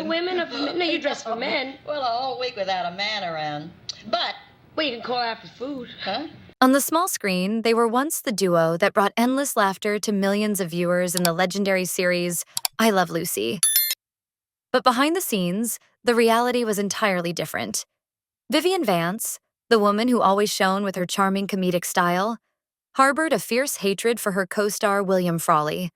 women or for men? No, you dress for men. Well, a whole week without a man around. But... Well, you can call out for food. Huh? On the small screen, they were once the duo that brought endless laughter to millions of viewers in the legendary series I Love Lucy. But behind the scenes, the reality was entirely different. Vivian Vance, the woman who always shone with her charming comedic style, harbored a fierce hatred for her co-star William Frawley.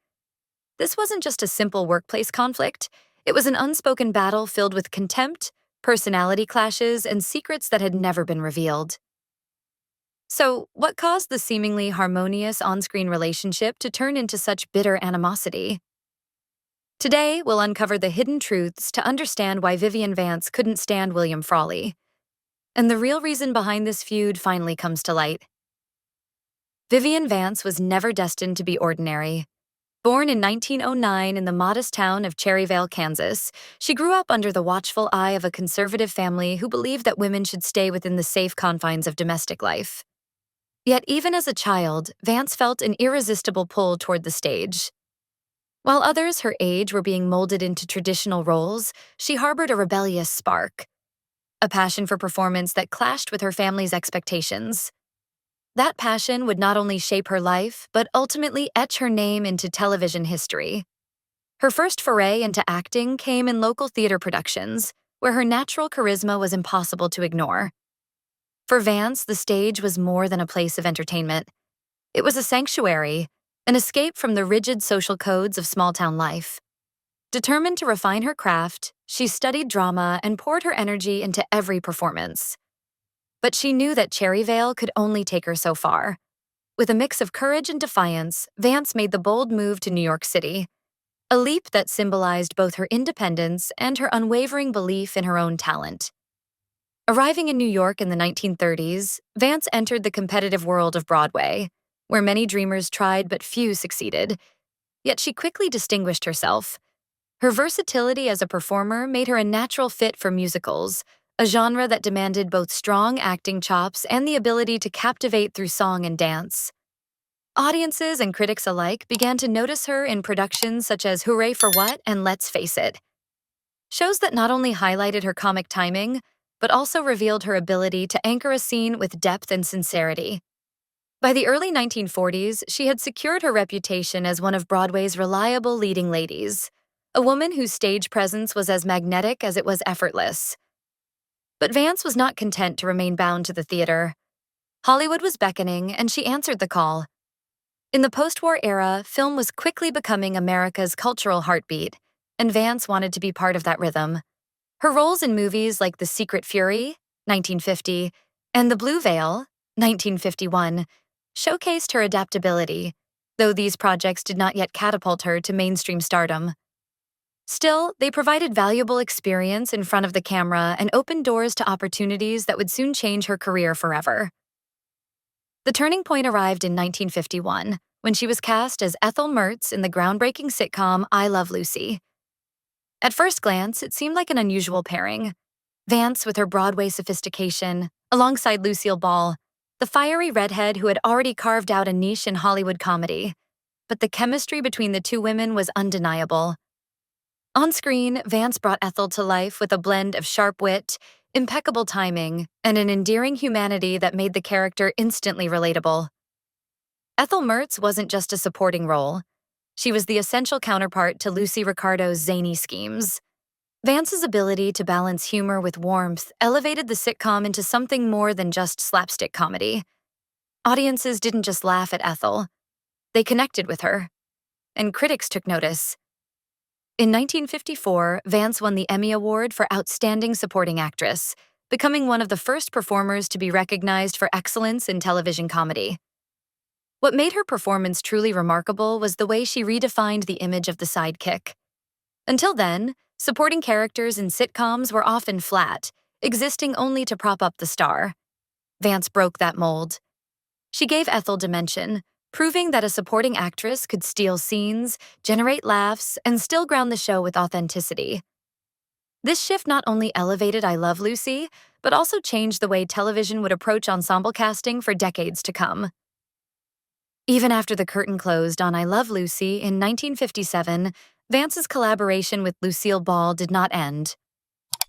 This wasn't just a simple workplace conflict, it was an unspoken battle filled with contempt, personality clashes, and secrets that had never been revealed. So, what caused the seemingly harmonious on-screen relationship to turn into such bitter animosity? Today, we'll uncover the hidden truths to understand why Vivian Vance couldn't stand William Frawley. And the real reason behind this feud finally comes to light. Vivian Vance was never destined to be ordinary. Born in 1909 in the modest town of Cherryvale, Kansas, she grew up under the watchful eye of a conservative family who believed that women should stay within the safe confines of domestic life. Yet even as a child, Vance felt an irresistible pull toward the stage. While others her age were being molded into traditional roles, she harbored a rebellious spark, a passion for performance that clashed with her family's expectations. That passion would not only shape her life, but ultimately etch her name into television history. Her first foray into acting came in local theater productions, where her natural charisma was impossible to ignore. For Vance, the stage was more than a place of entertainment. It was a sanctuary, an escape from the rigid social codes of small-town life. Determined to refine her craft, she studied drama and poured her energy into every performance. But she knew that Cherryvale could only take her so far. With a mix of courage and defiance, Vance made the bold move to New York City, a leap that symbolized both her independence and her unwavering belief in her own talent. Arriving in New York in the 1930s, Vance entered the competitive world of Broadway, where many dreamers tried but few succeeded. Yet she quickly distinguished herself. Her versatility as a performer made her a natural fit for musicals, a genre that demanded both strong acting chops and the ability to captivate through song and dance. Audiences and critics alike began to notice her in productions such as Hooray for What and Let's Face It. Shows that not only highlighted her comic timing, but also revealed her ability to anchor a scene with depth and sincerity. By the early 1940s, she had secured her reputation as one of Broadway's reliable leading ladies, a woman whose stage presence was as magnetic as it was effortless. But Vance was not content to remain bound to the theater. Hollywood was beckoning, and she answered the call. In the post-war era, film was quickly becoming America's cultural heartbeat, and Vance wanted to be part of that rhythm. Her roles in movies like The Secret Fury, 1950, and The Blue Veil, 1951, showcased her adaptability, though these projects did not yet catapult her to mainstream stardom. Still, they provided valuable experience in front of the camera and opened doors to opportunities that would soon change her career forever. The turning point arrived in 1951, when she was cast as Ethel Mertz in the groundbreaking sitcom I Love Lucy. At first glance, it seemed like an unusual pairing. Vance with her Broadway sophistication, alongside Lucille Ball, the fiery redhead who had already carved out a niche in Hollywood comedy. But the chemistry between the two women was undeniable. On screen, Vance brought Ethel to life with a blend of sharp wit, impeccable timing, and an endearing humanity that made the character instantly relatable. Ethel Mertz wasn't just a supporting role. She was the essential counterpart to Lucy Ricardo's zany schemes. Vance's ability to balance humor with warmth elevated the sitcom into something more than just slapstick comedy. Audiences didn't just laugh at Ethel. They connected with her. And critics took notice. In 1954, Vance won the Emmy Award for Outstanding Supporting Actress, becoming one of the first performers to be recognized for excellence in television comedy. What made her performance truly remarkable was the way she redefined the image of the sidekick. Until then, supporting characters in sitcoms were often flat, existing only to prop up the star. Vance broke that mold. She gave Ethel dimension, proving that a supporting actress could steal scenes, generate laughs, and still ground the show with authenticity. This shift not only elevated I Love Lucy, but also changed the way television would approach ensemble casting for decades to come. Even after the curtain closed on I Love Lucy in 1957, Vance's collaboration with Lucille Ball did not end.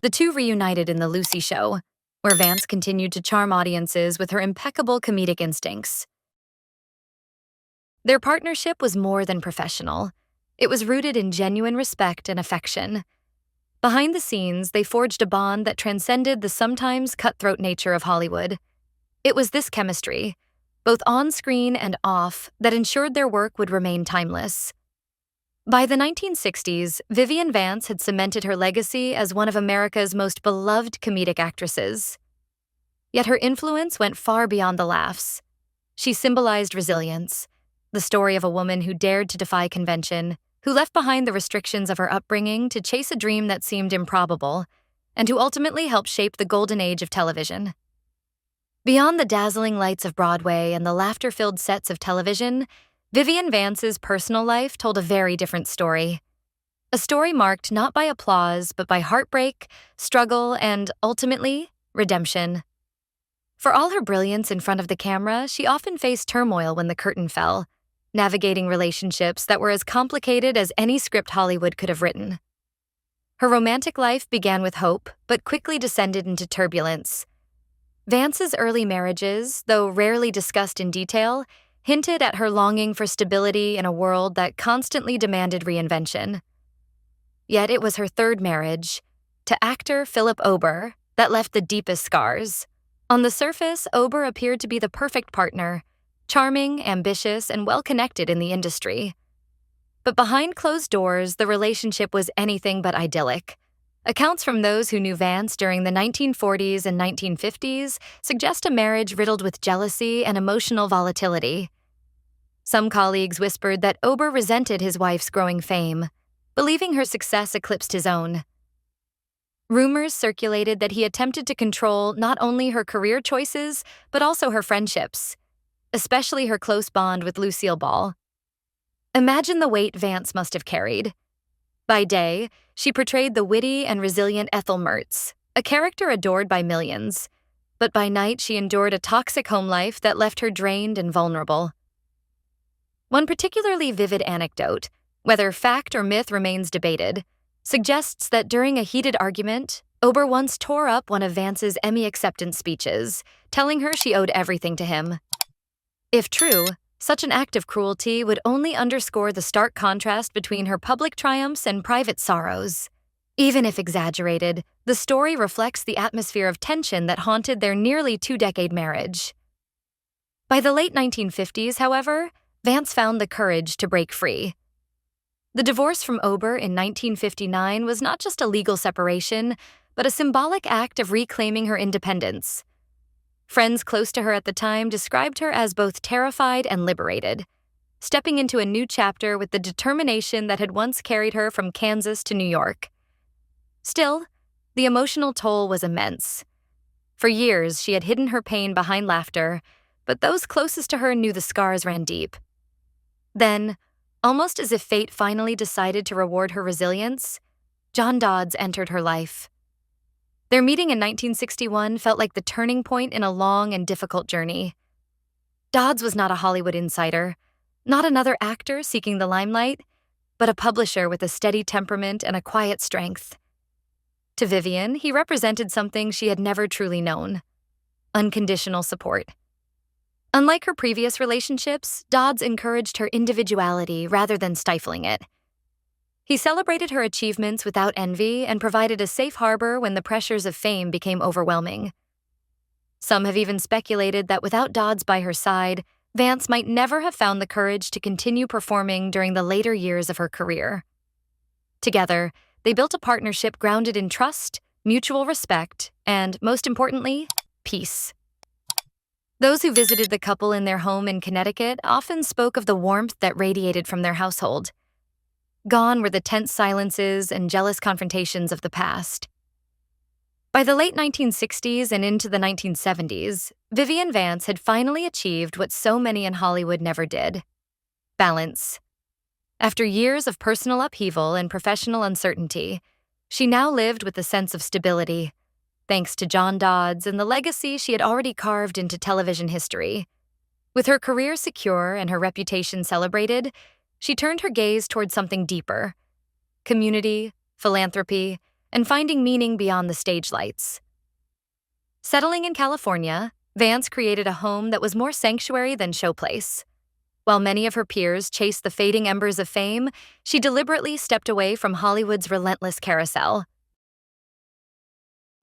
The two reunited in The Lucy Show, where Vance continued to charm audiences with her impeccable comedic instincts. Their partnership was more than professional. It was rooted in genuine respect and affection. Behind the scenes, they forged a bond that transcended the sometimes cutthroat nature of Hollywood. It was this chemistry, both on-screen and off, that ensured their work would remain timeless. By the 1960s, Vivian Vance had cemented her legacy as one of America's most beloved comedic actresses. Yet her influence went far beyond the laughs. She symbolized resilience, the story of a woman who dared to defy convention, who left behind the restrictions of her upbringing to chase a dream that seemed improbable, and who ultimately helped shape the golden age of television. Beyond the dazzling lights of Broadway and the laughter-filled sets of television, Vivian Vance's personal life told a very different story. A story marked not by applause, but by heartbreak, struggle, and, ultimately, redemption. For all her brilliance in front of the camera, she often faced turmoil when the curtain fell, navigating relationships that were as complicated as any script Hollywood could have written. Her romantic life began with hope, but quickly descended into turbulence. Vance's early marriages, though rarely discussed in detail, hinted at her longing for stability in a world that constantly demanded reinvention. Yet it was her third marriage, to actor Philip Ober, that left the deepest scars. On the surface, Ober appeared to be the perfect partner, charming, ambitious, and well-connected in the industry. But behind closed doors, the relationship was anything but idyllic. Accounts from those who knew Vance during the 1940s and 1950s suggest a marriage riddled with jealousy and emotional volatility. Some colleagues whispered that Ober resented his wife's growing fame, believing her success eclipsed his own. Rumors circulated that he attempted to control not only her career choices, but also her friendships, especially her close bond with Lucille Ball. Imagine the weight Vance must have carried. By day, she portrayed the witty and resilient Ethel Mertz, a character adored by millions. But by night, she endured a toxic home life that left her drained and vulnerable. One particularly vivid anecdote, whether fact or myth remains debated, suggests that during a heated argument, Ober once tore up one of Vance's Emmy acceptance speeches, telling her she owed everything to him. If true, such an act of cruelty would only underscore the stark contrast between her public triumphs and private sorrows. Even if exaggerated, the story reflects the atmosphere of tension that haunted their nearly two-decade marriage. By the late 1950s, however, Vance found the courage to break free. The divorce from Ober in 1959 was not just a legal separation, but a symbolic act of reclaiming her independence. Friends close to her at the time described her as both terrified and liberated, stepping into a new chapter with the determination that had once carried her from Kansas to New York. Still, the emotional toll was immense. For years, she had hidden her pain behind laughter, but those closest to her knew the scars ran deep. Then, almost as if fate finally decided to reward her resilience, John Dodds entered her life. Their meeting in 1961 felt like the turning point in a long and difficult journey. Dodds was not a Hollywood insider, not another actor seeking the limelight, but a publisher with a steady temperament and a quiet strength. To Vivian, he represented something she had never truly known: unconditional support. Unlike her previous relationships, Dodds encouraged her individuality rather than stifling it. He celebrated her achievements without envy and provided a safe harbor when the pressures of fame became overwhelming. Some have even speculated that without Dodds by her side, Vance might never have found the courage to continue performing during the later years of her career. Together, they built a partnership grounded in trust, mutual respect, and, most importantly, peace. Those who visited the couple in their home in Connecticut often spoke of the warmth that radiated from their household. Gone were the tense silences and jealous confrontations of the past. By the late 1960s and into the 1970s, Vivian Vance had finally achieved what so many in Hollywood never did: balance. After years of personal upheaval and professional uncertainty, she now lived with a sense of stability, thanks to John Dodds and the legacy she had already carved into television history. With her career secure and her reputation celebrated, she turned her gaze toward something deeper: community, philanthropy, and finding meaning beyond the stage lights. Settling in California, Vance created a home that was more sanctuary than showplace. While many of her peers chased the fading embers of fame, she deliberately stepped away from Hollywood's relentless carousel.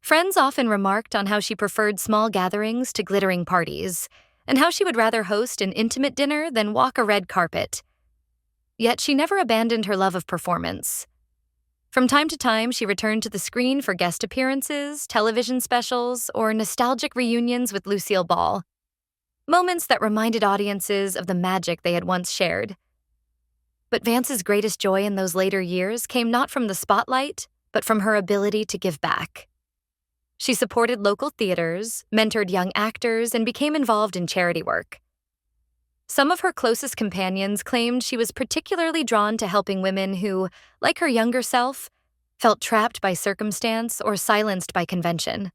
Friends often remarked on how she preferred small gatherings to glittering parties, and how she would rather host an intimate dinner than walk a red carpet. Yet she never abandoned her love of performance. From time to time, she returned to the screen for guest appearances, television specials, or nostalgic reunions with Lucille Ball. Moments that reminded audiences of the magic they had once shared. But Vance's greatest joy in those later years came not from the spotlight, but from her ability to give back. She supported local theaters, mentored young actors, and became involved in charity work. Some of her closest companions claimed she was particularly drawn to helping women who, like her younger self, felt trapped by circumstance or silenced by convention.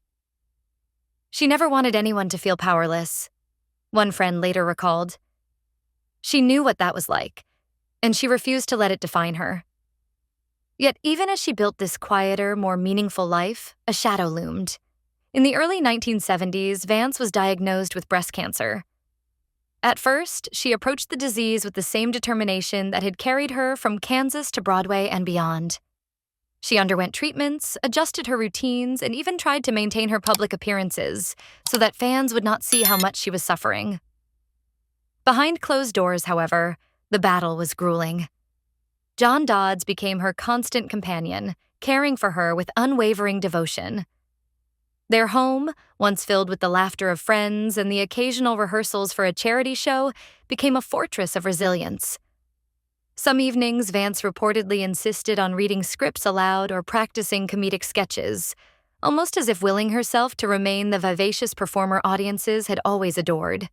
She never wanted anyone to feel powerless. One friend later recalled, "She knew what that was like, and she refused to let it define her." Yet even as she built this quieter, more meaningful life, a shadow loomed. In the early 1970s, Vance was diagnosed with breast cancer. At first, she approached the disease with the same determination that had carried her from Kansas to Broadway and beyond. She underwent treatments, adjusted her routines, and even tried to maintain her public appearances so that fans would not see how much she was suffering. Behind closed doors, however, the battle was grueling. John Dodds became her constant companion, caring for her with unwavering devotion. Their home, once filled with the laughter of friends and the occasional rehearsals for a charity show, became a fortress of resilience. Some evenings, Vance reportedly insisted on reading scripts aloud or practicing comedic sketches, almost as if willing herself to remain the vivacious performer audiences had always adored.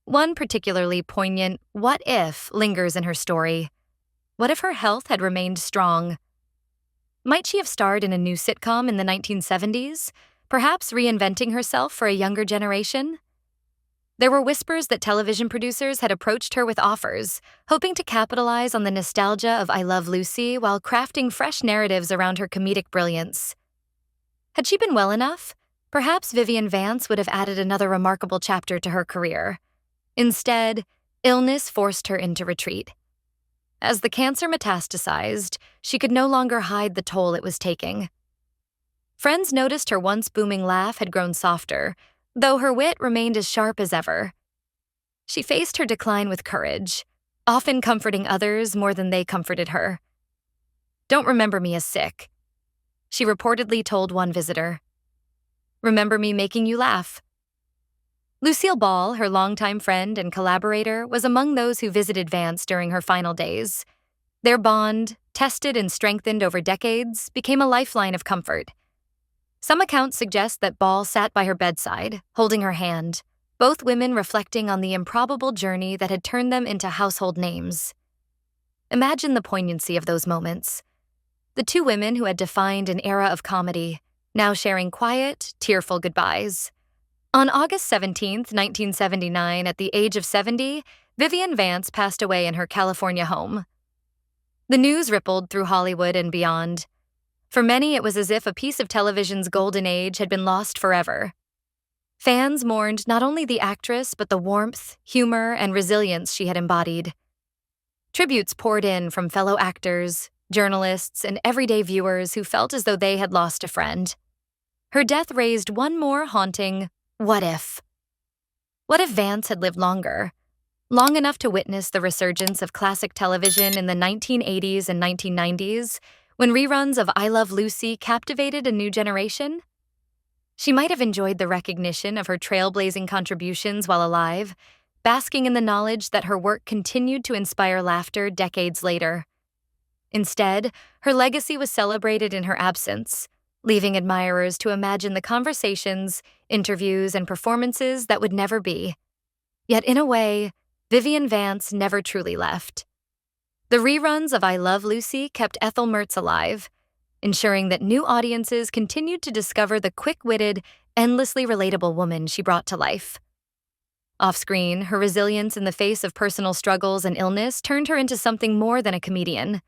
One particularly poignant "what if" lingers in her story. What if her health had remained strong? Might she have starred in a new sitcom in the 1970s, perhaps reinventing herself for a younger generation? There were whispers that television producers had approached her with offers, hoping to capitalize on the nostalgia of I Love Lucy while crafting fresh narratives around her comedic brilliance. Had she been well enough, perhaps Vivian Vance would have added another remarkable chapter to her career. Instead, illness forced her into retreat. As the cancer metastasized, she could no longer hide the toll it was taking. Friends noticed her once booming laugh had grown softer, though her wit remained as sharp as ever. She faced her decline with courage, often comforting others more than they comforted her. "Don't remember me as sick," she reportedly told one visitor. "Remember me making you laugh." Lucille Ball, her longtime friend and collaborator, was among those who visited Vance during her final days. Their bond, tested and strengthened over decades, became a lifeline of comfort. Some accounts suggest that Ball sat by her bedside, holding her hand, both women reflecting on the improbable journey that had turned them into household names. Imagine the poignancy of those moments. The two women who had defined an era of comedy, now sharing quiet, tearful goodbyes. On August 17, 1979, at the age of 70, Vivian Vance passed away in her California home. The news rippled through Hollywood and beyond. For many, it was as if a piece of television's golden age had been lost forever. Fans mourned not only the actress, but the warmth, humor, and resilience she had embodied. Tributes poured in from fellow actors, journalists, and everyday viewers who felt as though they had lost a friend. Her death raised one more haunting "what if?" What if Vance had lived longer? Long enough to witness the resurgence of classic television in the 1980s and 1990s, when reruns of I Love Lucy captivated a new generation? She might have enjoyed the recognition of her trailblazing contributions while alive, basking in the knowledge that her work continued to inspire laughter decades later. Instead, her legacy was celebrated in her absence, leaving admirers to imagine the conversations, interviews, and performances that would never be. Yet in a way, Vivian Vance never truly left. The reruns of I Love Lucy kept Ethel Mertz alive, ensuring that new audiences continued to discover the quick-witted, endlessly relatable woman she brought to life. Off-screen, her resilience in the face of personal struggles and illness turned her into something more than a comedian.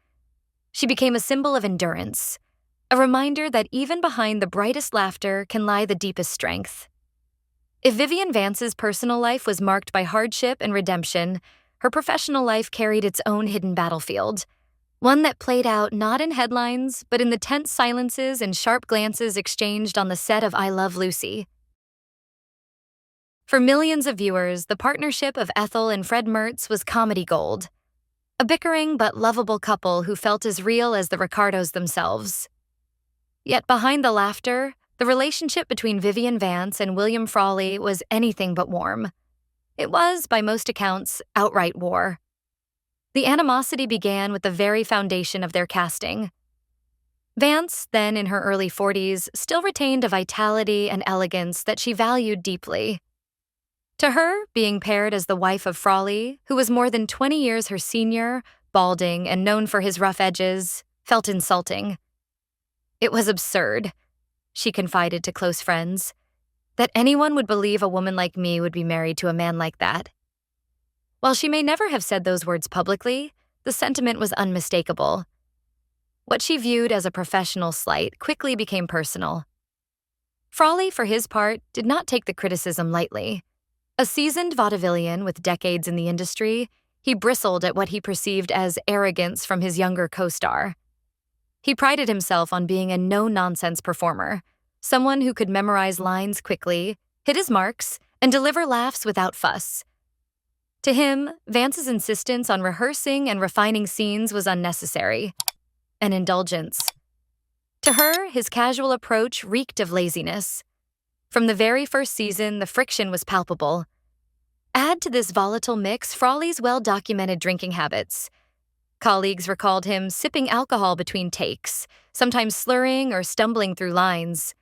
She became a symbol of endurance, a reminder that even behind the brightest laughter can lie the deepest strength. If Vivian Vance's personal life was marked by hardship and redemption, her professional life carried its own hidden battlefield, one that played out not in headlines, but in the tense silences and sharp glances exchanged on the set of I Love Lucy. For millions of viewers, the partnership of Ethel and Fred Mertz was comedy gold, a bickering but lovable couple who felt as real as the Ricardos themselves. Yet behind the laughter, the relationship between Vivian Vance and William Frawley was anything but warm. It was, by most accounts, outright war. The animosity began with the very foundation of their casting. Vance, then in her early 40s, still retained a vitality and elegance that she valued deeply. To her, being paired as the wife of Frawley, who was more than 20 years her senior, balding, and known for his rough edges, felt insulting. It was absurd, she confided to close friends, that anyone would believe a woman like me would be married to a man like that. While she may never have said those words publicly, the sentiment was unmistakable. What she viewed as a professional slight quickly became personal. Frawley, for his part, did not take the criticism lightly. A seasoned vaudevillian with decades in the industry, he bristled at what he perceived as arrogance from his younger co-star. He prided himself on being a no-nonsense performer, someone who could memorize lines quickly, hit his marks, and deliver laughs without fuss. To him, Vance's insistence on rehearsing and refining scenes was unnecessary, an indulgence. To her, his casual approach reeked of laziness. From the very first season, the friction was palpable. Add to this volatile mix Frawley's well-documented drinking habits. Colleagues recalled him sipping alcohol between takes, sometimes slurring or stumbling through lines.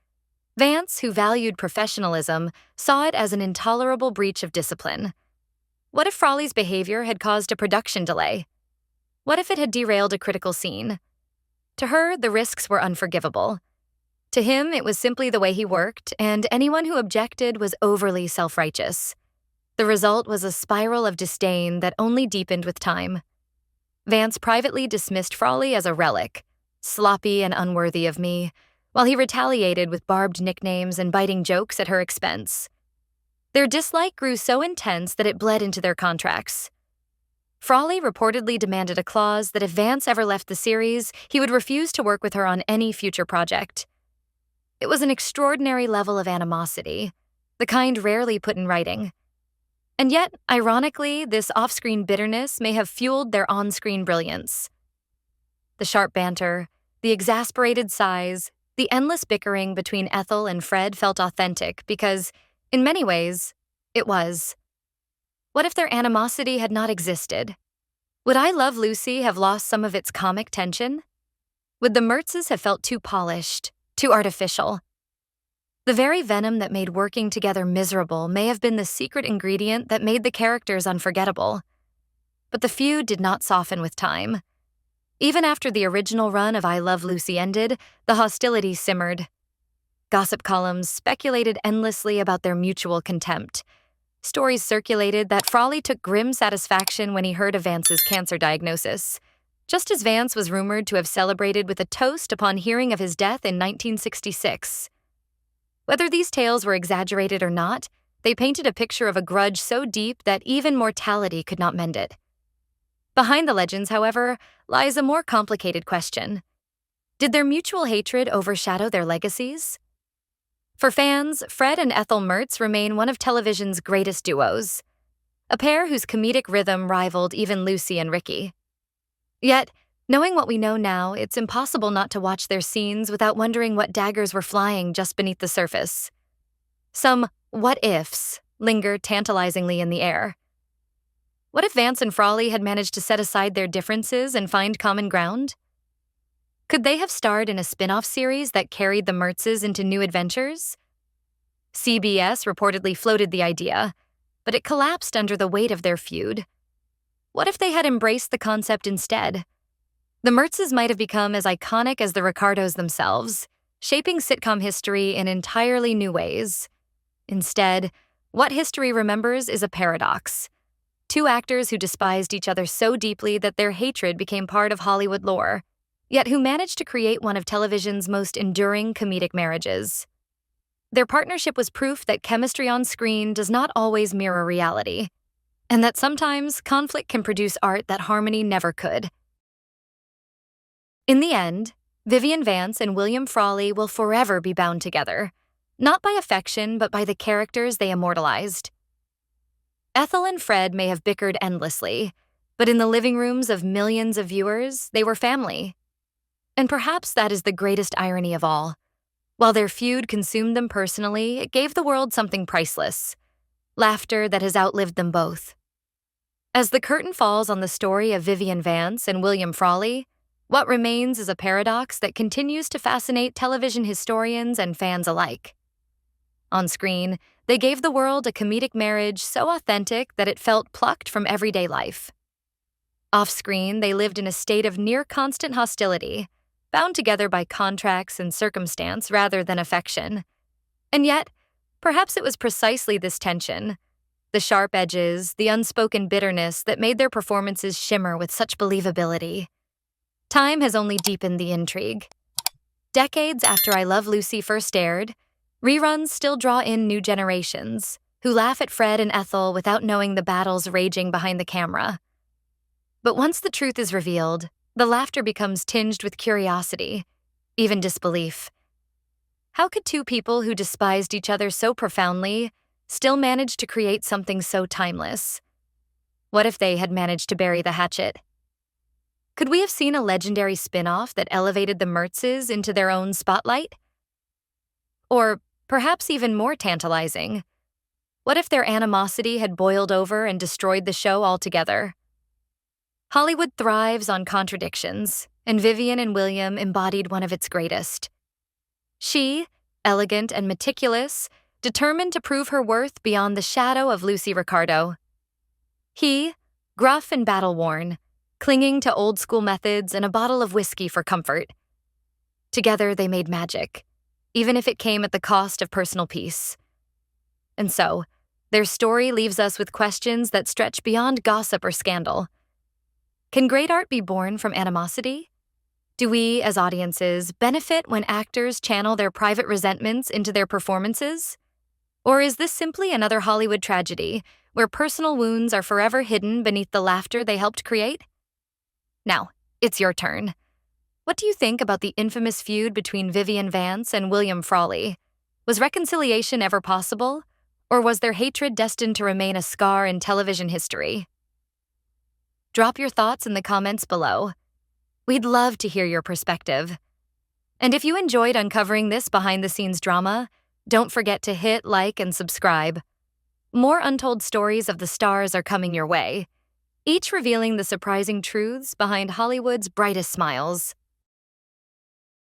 Vance, who valued professionalism, saw it as an intolerable breach of discipline. What if Frawley's behavior had caused a production delay? What if it had derailed a critical scene? To her, the risks were unforgivable. To him, it was simply the way he worked, and anyone who objected was overly self-righteous. The result was a spiral of disdain that only deepened with time. Vance privately dismissed Frawley as a relic, sloppy and unworthy of me, while he retaliated with barbed nicknames and biting jokes at her expense. Their dislike grew so intense that it bled into their contracts. Frawley reportedly demanded a clause that if Vance ever left the series, he would refuse to work with her on any future project. It was an extraordinary level of animosity, the kind rarely put in writing. And yet, ironically, this off-screen bitterness may have fueled their on-screen brilliance. The sharp banter, the exasperated sighs, the endless bickering between Ethel and Fred felt authentic because, in many ways, it was. What if their animosity had not existed? Would I Love Lucy have lost some of its comic tension? Would the Mertzes have felt too polished, too artificial? The very venom that made working together miserable may have been the secret ingredient that made the characters unforgettable. But the feud did not soften with time. Even after the original run of I Love Lucy ended, the hostility simmered. Gossip columns speculated endlessly about their mutual contempt. Stories circulated that Frawley took grim satisfaction when he heard of Vance's cancer diagnosis, just as Vance was rumored to have celebrated with a toast upon hearing of his death in 1966. Whether these tales were exaggerated or not, they painted a picture of a grudge so deep that even mortality could not mend it. Behind the legends, however, lies a more complicated question. Did their mutual hatred overshadow their legacies? For fans, Fred and Ethel Mertz remain one of television's greatest duos, a pair whose comedic rhythm rivaled even Lucy and Ricky. Yet, knowing what we know now, it's impossible not to watch their scenes without wondering what daggers were flying just beneath the surface. Some what-ifs linger tantalizingly in the air. What if Vance and Frawley had managed to set aside their differences and find common ground? Could they have starred in a spin-off series that carried the Mertzes into new adventures? CBS reportedly floated the idea, but it collapsed under the weight of their feud. What if they had embraced the concept instead? The Mertzes might have become as iconic as the Ricardos themselves, shaping sitcom history in entirely new ways. Instead, what history remembers is a paradox. Two actors who despised each other so deeply that their hatred became part of Hollywood lore. yet who managed to create one of television's most enduring comedic marriages. Their partnership was proof that chemistry on screen does not always mirror reality, and that sometimes conflict can produce art that harmony never could. In the end, Vivian Vance and William Frawley will forever be bound together, not by affection but by the characters they immortalized. Ethel and Fred may have bickered endlessly, but in the living rooms of millions of viewers, they were family. And perhaps that is the greatest irony of all. While their feud consumed them personally, it gave the world something priceless: laughter that has outlived them both. As the curtain falls on the story of Vivian Vance and William Frawley, what remains is a paradox that continues to fascinate television historians and fans alike. On screen, they gave the world a comedic marriage so authentic that it felt plucked from everyday life. Off-screen, they lived in a state of near-constant hostility, bound together by contracts and circumstance rather than affection. And yet, perhaps it was precisely this tension, the sharp edges, the unspoken bitterness that made their performances shimmer with such believability. Time has only deepened the intrigue. Decades after I Love Lucy first aired, reruns still draw in new generations, who laugh at Fred and Ethel without knowing the battles raging behind the camera. But once the truth is revealed, the laughter becomes tinged with curiosity, even disbelief. How could two people who despised each other so profoundly still manage to create something so timeless? What if they had managed to bury the hatchet? Could we have seen a legendary spin-off that elevated the Mertzes into their own spotlight? Or perhaps even more tantalizing, what if their animosity had boiled over and destroyed the show altogether? Hollywood thrives on contradictions, and Vivian and William embodied one of its greatest. She, elegant and meticulous, determined to prove her worth beyond the shadow of Lucy Ricardo. He, gruff and battle-worn, clinging to old-school methods and a bottle of whiskey for comfort. Together they made magic, even if it came at the cost of personal peace. And so, their story leaves us with questions that stretch beyond gossip or scandal. Can great art be born from animosity? Do we, as audiences, benefit when actors channel their private resentments into their performances? Or is this simply another Hollywood tragedy, where personal wounds are forever hidden beneath the laughter they helped create? Now, it's your turn. What do you think about the infamous feud between Vivian Vance and William Frawley? Was reconciliation ever possible, or was their hatred destined to remain a scar in television history? Drop your thoughts in the comments below. We'd love to hear your perspective. And if you enjoyed uncovering this behind-the-scenes drama, don't forget to hit like and subscribe. More untold stories of the stars are coming your way, each revealing the surprising truths behind Hollywood's brightest smiles.